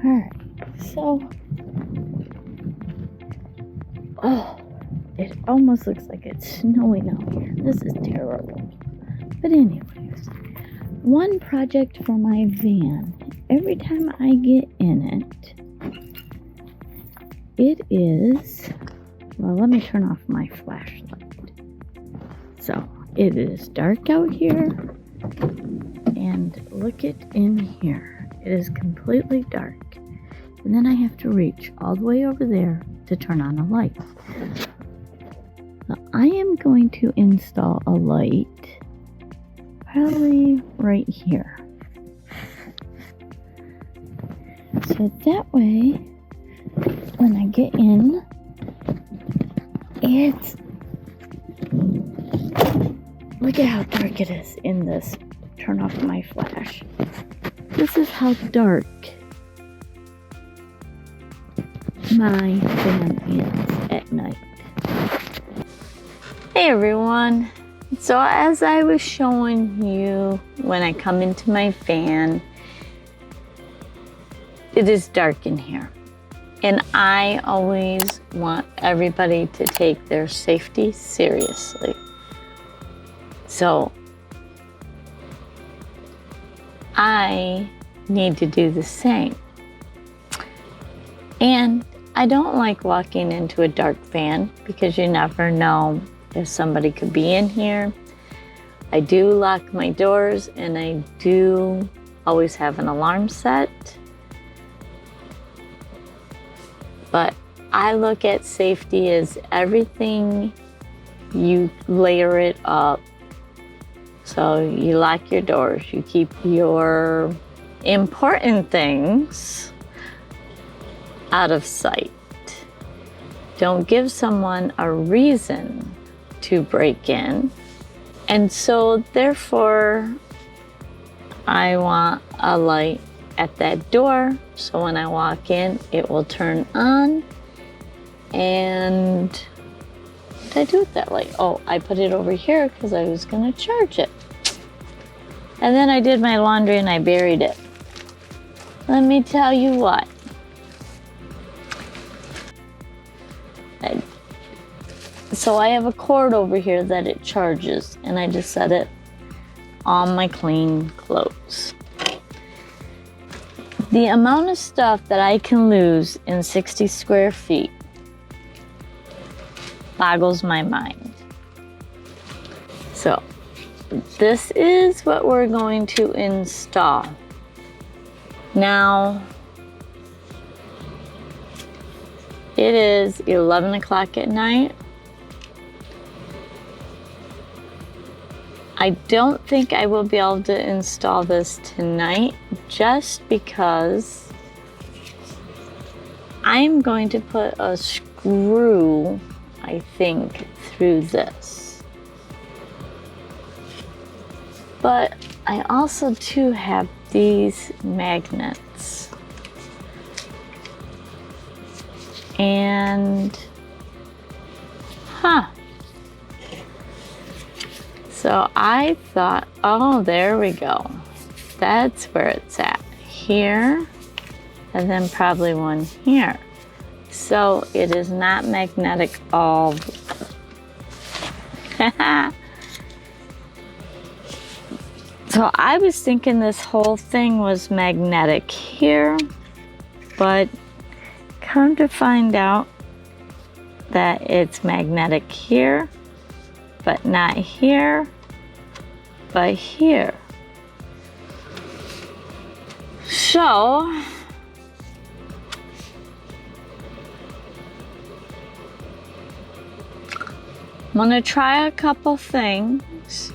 Alright, so, oh, it almost looks like it's snowing out here. This is terrible. But anyways, one project for my van. Every time I get in it is, well, let me turn off my flashlight. So, it is dark out here, and look it in here. It is completely dark. And then I have to reach all the way over there to turn on a light. Now, I am going to install a light probably right here. So that way, when I get in, it's, look at how dark it is in this. Turn off my flash. This is how dark my van is at night. Hey everyone. So as I was showing you when I come into my van, it is dark in here. And I always want everybody to take their safety seriously. So I need to do the same. And I don't like walking into a dark van because you never know if somebody could be in here. I do lock my doors and I do always have an alarm set. But I look at safety as everything, you layer it up. So you lock your doors, you keep your important things out of sight. Don't give someone a reason to break in. And so therefore, I want a light at that door. So when I walk in, it will turn on. And what did I do with that light? Oh, I put it over here because I was gonna charge it. And then I did my laundry and I buried it. Let me tell you what. So I have a cord over here that it charges, and I just set it on my clean clothes. The amount of stuff that I can lose in 60 square feet boggles my mind. So this is what we're going to install. Now, it is 11 o'clock at night. I don't think I will be able to install this tonight just because I'm going to put a screw, I think, through this. But I also too have these magnets. And, so I thought, oh, there we go. That's where it's at. Here, and then probably one here. So it is not magnetic all. So I was thinking this whole thing was magnetic here, but come to find out that it's magnetic here, but not here, but here. So, I'm gonna try a couple things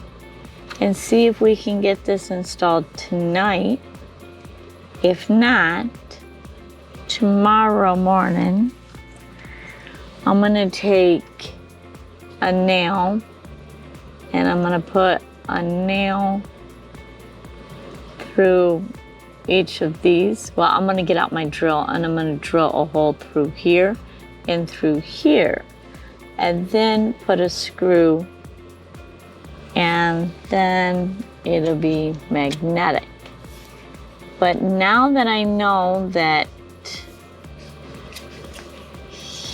and see if we can get this installed tonight. If not, tomorrow morning, I'm gonna take a nail and I'm gonna put a nail through each of these. Well, I'm gonna get out my drill and I'm gonna drill a hole through here and through here, and then put a screw, and then it'll be magnetic. But now that I know that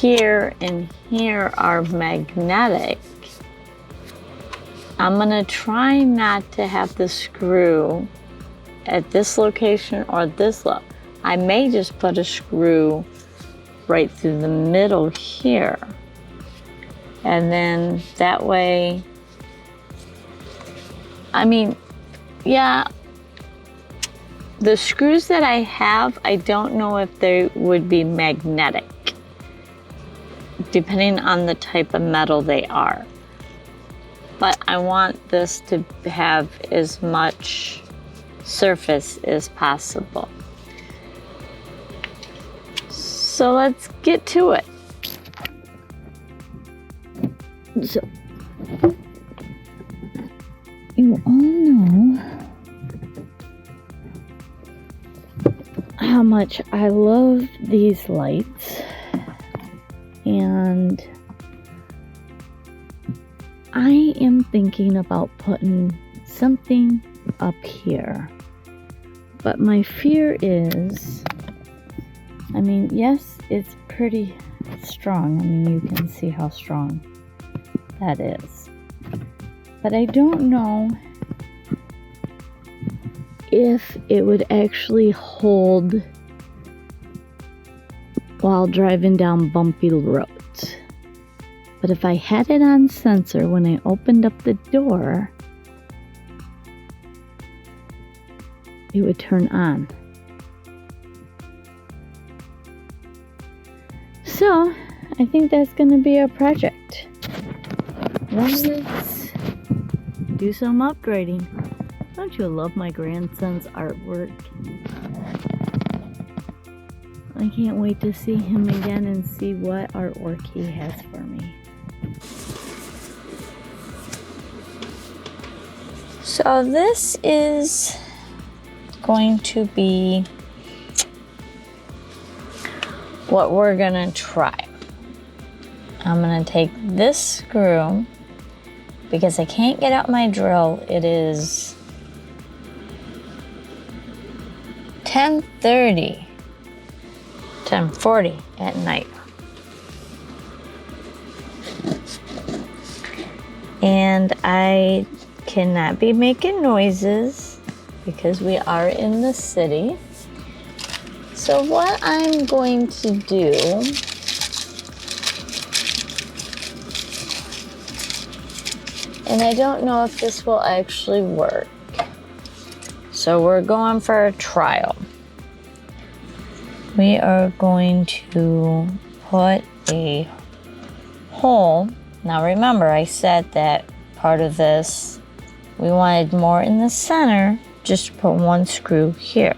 here and here are magnetic, I'm gonna try not to have the screw at this location or this low. I may just put a screw right through the middle here. And then that way, I mean, yeah, the screws that I have, I don't know if they would be magnetic, depending on the type of metal they are. But I want this to have as much surface as possible. So let's get to it. So, you all know how much I love these lights, and I am thinking about putting something up here. But my fear is, I mean, yes, it's pretty strong. I mean, you can see how strong that is. But I don't know if it would actually hold while driving down bumpy roads. But if I had it on sensor when I opened up the door, it would turn on. So, I think that's going to be our project. Let's do some upgrading. Don't you love my grandson's artwork? I can't wait to see him again and see what artwork he has for me. So this is going to be what we're gonna try. I'm gonna take this screw because I can't get out my drill. It is 10:30, 10:40 at night. And I cannot be making noises because we are in the city. So what I'm going to do and I don't know if this will actually work. So we're going for a trial. We are going to put a hole. Now remember, I said that part of this, we wanted more in the center, just to put one screw here.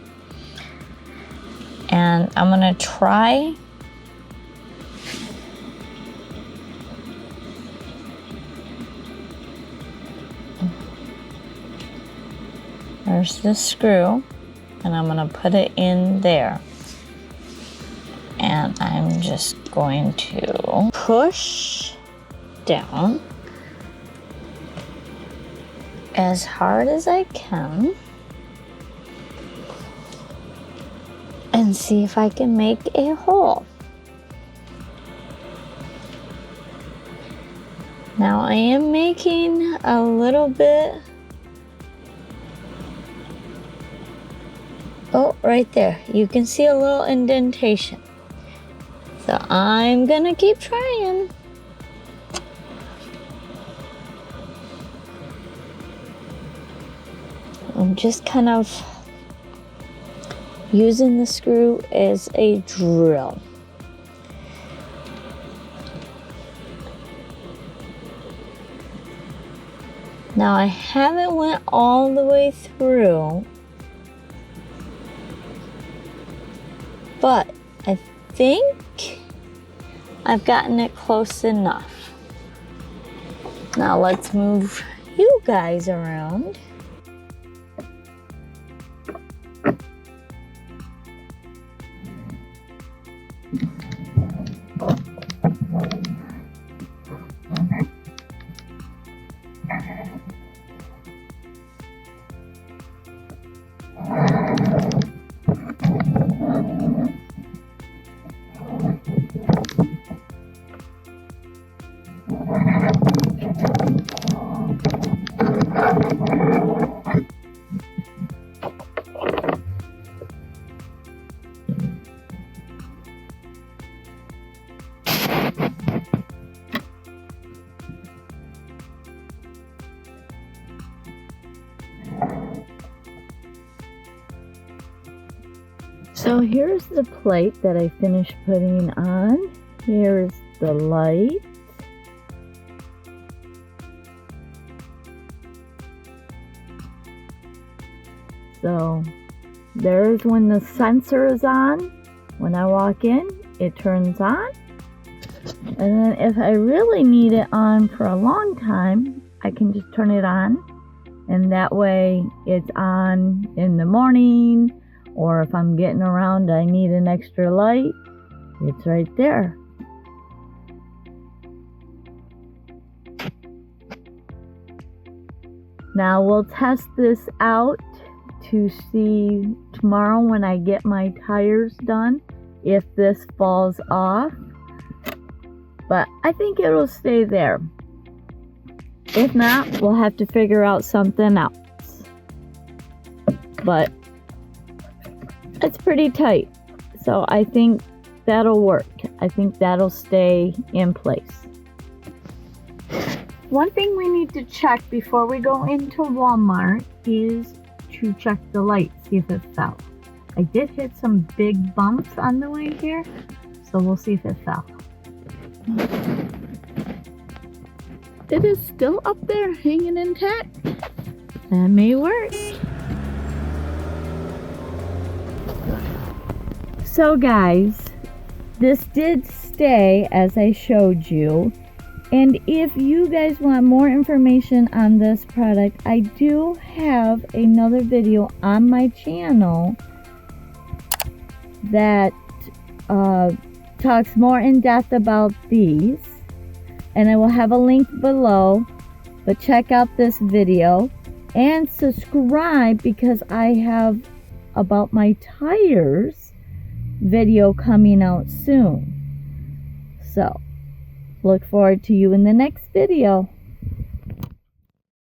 And I'm gonna try there's this screw, and I'm gonna put it in there. And I'm just going to push down as hard as I can and see if I can make a hole. Now I am making a little bit. Oh, right there. You can see a little indentation. So I'm gonna keep trying. I'm just kind of using the screw as a drill. Now I haven't went all the way through, but I think I've gotten it close enough. Now let's move you guys around. So here's the plate that I finished putting on. Here's the light. So there's when the sensor is on. When I walk in, it turns on. And then if I really need it on for a long time, I can just turn it on. And that way it's on in the morning, or if I'm getting around, I need an extra light, it's right there. Now we'll test this out to see tomorrow when I get my tires done if this falls off. But I think it'll stay there. If not, we'll have to figure out something else. But it's pretty tight, so I think that'll work. I think that'll stay in place. One thing we need to check before we go into Walmart is to check the light, see if it fell. I did hit some big bumps on the way here, so we'll see if it fell. It is still up there, hanging intact. That may work. So guys, this did stay as I showed you. And if you guys want more information on this product, I do have another video on my channel that talks more in depth about these. And I will have a link below. But check out this video and subscribe because I have about my tires video coming out soon. So look forward to you in the next video.